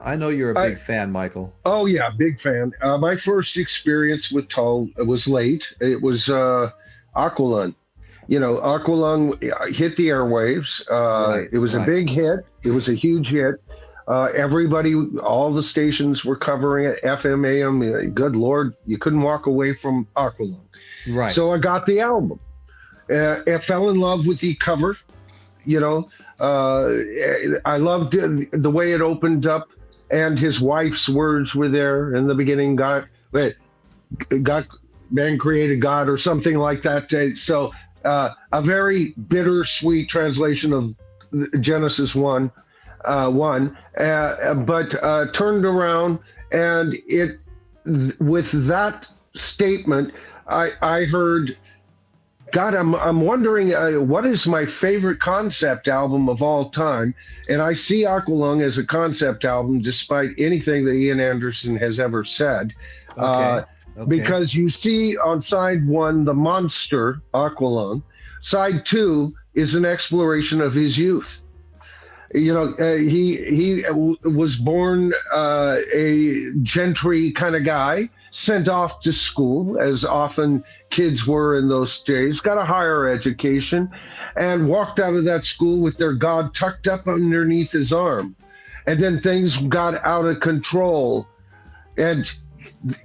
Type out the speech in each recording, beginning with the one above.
I know you're a big fan, Michael. Oh yeah, big fan. My first experience with Tull was late. It was Aqualung. Aqualung hit the airwaves. Right, It was a right. big hit. It was a huge hit. Everybody, all the stations were covering it. FM, AM. Good Lord, you couldn't walk away from Aqualung. Right. So I got the album. I fell in love with the cover. I loved the way it opened up, and his wife's words were there in the beginning. God, man created God, or something like that. So a very bittersweet translation of Genesis 1, but turned around, and with that statement, I heard, God, I'm wondering what is my favorite concept album of all time, and I see Aqualung as a concept album, despite anything that Ian Anderson has ever said. Okay. Because you see on side 1 the monster Aqualung, side 2 is an exploration of his youth. He was born a gentry kind of guy, sent off to school, as often kids were in those days, got a higher education, and walked out of that school with their God tucked up underneath his arm. And then things got out of control, and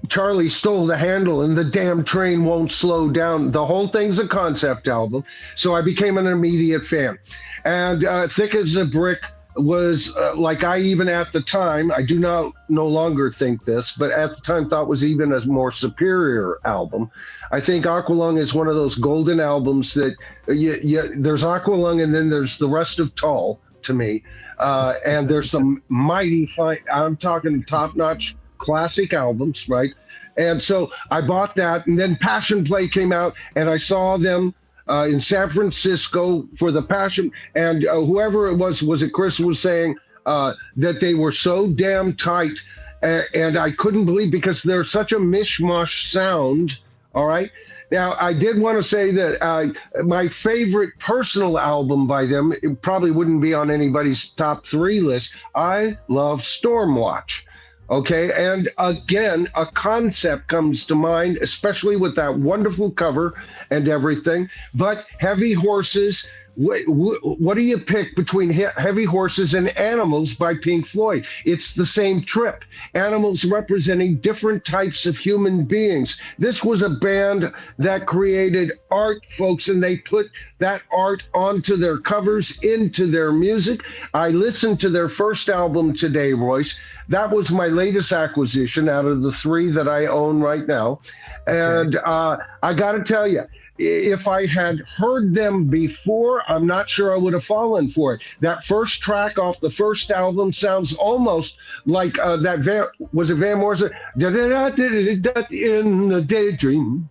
Charlie stole the handle, and the damn train won't slow down. The whole thing's a concept album, so I became an immediate fan. And Thick as a Brick was like, I even at the time, I do not no longer think this, but at the time thought was even a more superior album. I think Aqualung is one of those golden albums that there's Aqualung, and then there's the rest of Tull to me. And there's some mighty fine, I'm talking top-notch classic albums, right? And so I bought that, and then Passion Play came out, and I saw them in San Francisco for the Passion, and whoever it was it Chris was saying that they were so damn tight, and I couldn't believe, because they're such a mishmash sound. All right. Now, I did want to say that my favorite personal album by them, it probably wouldn't be on anybody's top 3 list. I love Stormwatch. Okay, and again, a concept comes to mind, especially with that wonderful cover and everything. But Heavy Horses, what do you pick between Heavy Horses and Animals by Pink Floyd? It's the same trip. Animals representing different types of human beings. This was a band that created art, folks, and they put that art onto their covers, into their music. I listened to their first album today, Royce. That was my latest acquisition out of the 3 that I own right now. And I got to tell you, if I had heard them before, I'm not sure I would have fallen for it. That first track off the first album sounds almost like that Van Morrison, in the daydream.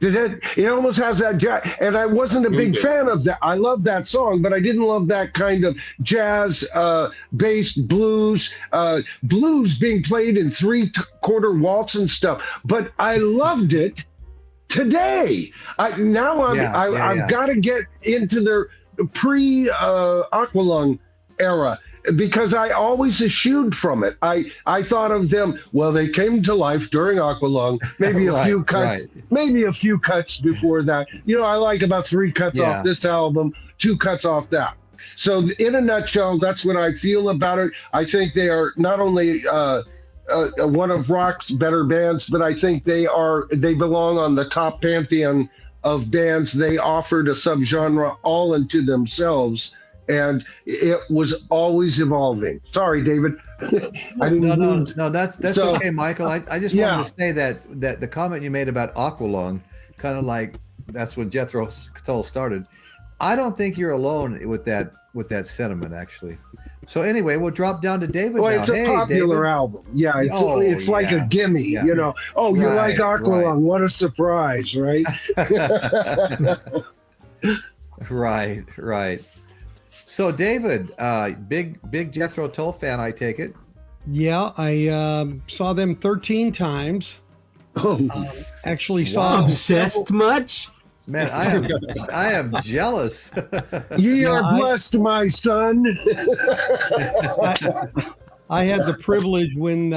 It almost has that jazz, and I wasn't a big fan of that. I love that song, but I didn't love that kind of jazz, based blues being played in 3/4 waltz and stuff. But I loved it. Today, I've got to get into their pre-Aqualung era, because I always eschewed from it. I thought of them, well, they came to life during Aqualung, maybe a few cuts, maybe a few cuts before that. I like about 3 cuts off this album, 2 cuts off that. So in a nutshell, that's what I feel about it. I think they are not only one of rock's better bands, but I think they belong on the top pantheon of bands. They offered a subgenre all into themselves, and it was always evolving. Sorry, David. No, that's okay, Michael. I just wanted to say that the comment you made about Aqualung, kind of like that's when Jethro Tull started. I don't think you're alone with that sentiment, actually. So anyway, we'll drop down to David now. It's a popular album. Yeah, it's like a gimme, Oh, you like Aqualung. Right. What a surprise, right? Right. So, David, big Jethro Tull fan, I take it. Yeah, I saw them 13 times. Actually saw obsessed much? Man, I am jealous. Ye are blessed, my son. I had the privilege when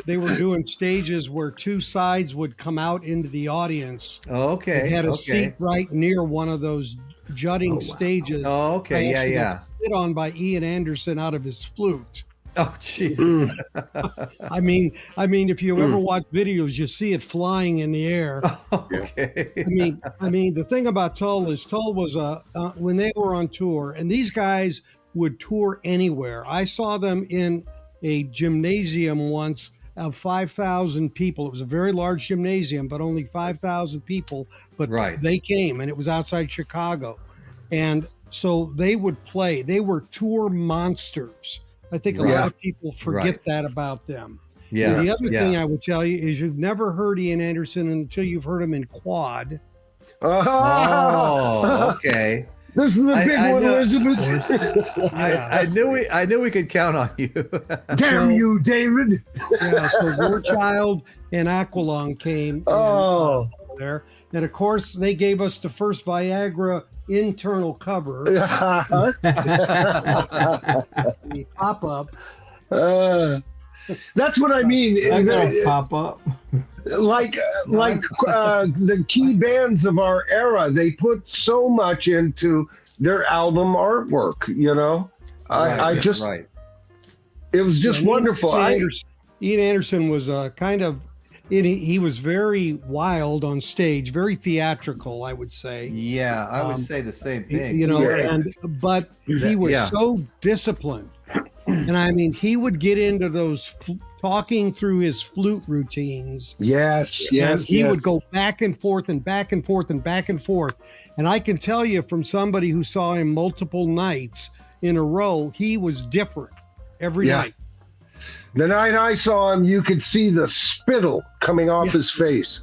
they were doing stages where two sides would come out into the audience. Oh, okay. They had a seat right near one of those jutting stages. Oh, okay. Yeah. Sit on by Ian Anderson out of his flute. Oh, Jesus. I mean, if you ever watch videos, you see it flying in the air. Okay. I mean, the thing about Tull is Tull was when they were on tour, and these guys would tour anywhere. I saw them in a gymnasium once of 5,000 people. It was a very large gymnasium, but only 5,000 people. But they came, and it was outside Chicago, and so they would play. They were tour monsters. I think a lot of people forget that about them. Yeah. And the other thing I would tell you is you've never heard Ian Anderson until you've heard him in quad. Oh, okay. This is the big one, Elizabeth. I knew we could count on you. Damn you, David. Yeah, so War Child and Aqualung came there. And of course, they gave us the first Viagra internal cover. The pop-up. That's what I mean. Pop up. Like the key bands of our era, they put so much into their album artwork, you know. It was just wonderful. Ian Anderson was kind of, he was very wild on stage, very theatrical, I would say. Yeah, I would say the same thing. You know, but he was so disciplined. And I mean, he would get into those talking through his flute routines. He would go back and forth and back and forth and back and forth. And I can tell you from somebody who saw him multiple nights in a row, he was different every night. The night I saw him, you could see the spittle coming off his face.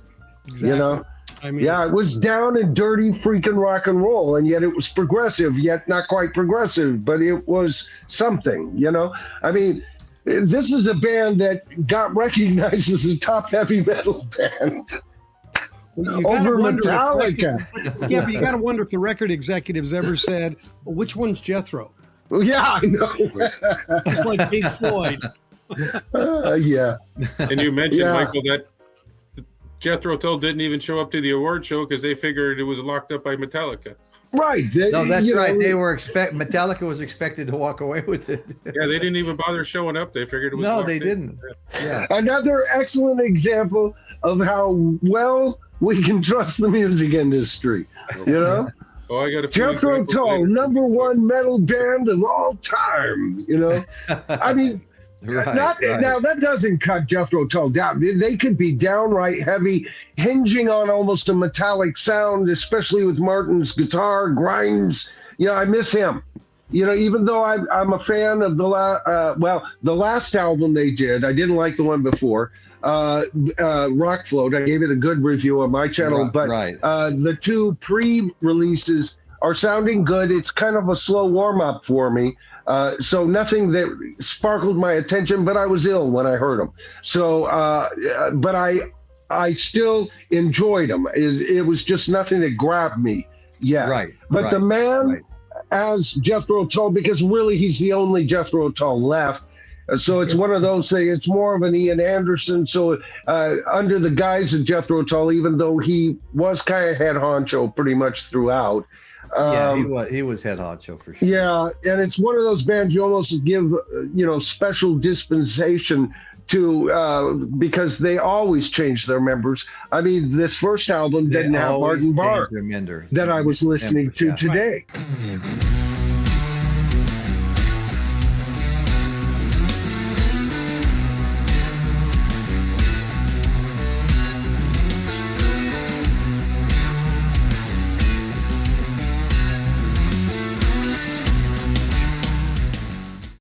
Exactly. You know? I mean, it was down and dirty freaking rock and roll, and yet it was progressive, yet not quite progressive, but it was something, you know? I mean, this is a band that got recognized as a top heavy metal band over Metallica. But you got to wonder if the record executives ever said, well, which one's Jethro? Well, yeah, I know. It's like Pink Floyd. And you mentioned, Michael, that Jethro Tull didn't even show up to the award show because they figured it was locked up by Metallica. Right. No, that's right. They were Metallica was expected to walk away with it. Yeah, they didn't even bother showing up. They figured it was. No, they didn't. Yeah. Another excellent example of how well we can trust the music industry. You know. Oh, I got a Jethro Tull, #1 metal band of all time. You know. I mean. Now that doesn't cut Jethro Tull down. They could be downright heavy, hinging on almost a metallic sound, especially with Martin's guitar grinds. You know, I miss him. You know, even though I'm a fan of the last album they did. I didn't like the one before, Rock Float. I gave it a good review on my channel, the two pre-releases are sounding good. It's kind of a slow warm-up for me. So nothing that sparkled my attention, but I was ill when I heard them. So, but I still enjoyed them. It was just nothing that grabbed me. Yeah. Right. But the man as Jethro Tull, because really he's the only Jethro Tull left. So it's one of those things. It's more of an Ian Anderson. So under the guise of Jethro Tull, even though he was kind of head honcho pretty much throughout. He was head honcho for sure. Yeah, and it's one of those bands you almost give, special dispensation to because they always change their members. I mean, this first album didn't have Martin Barr that I was listening to today.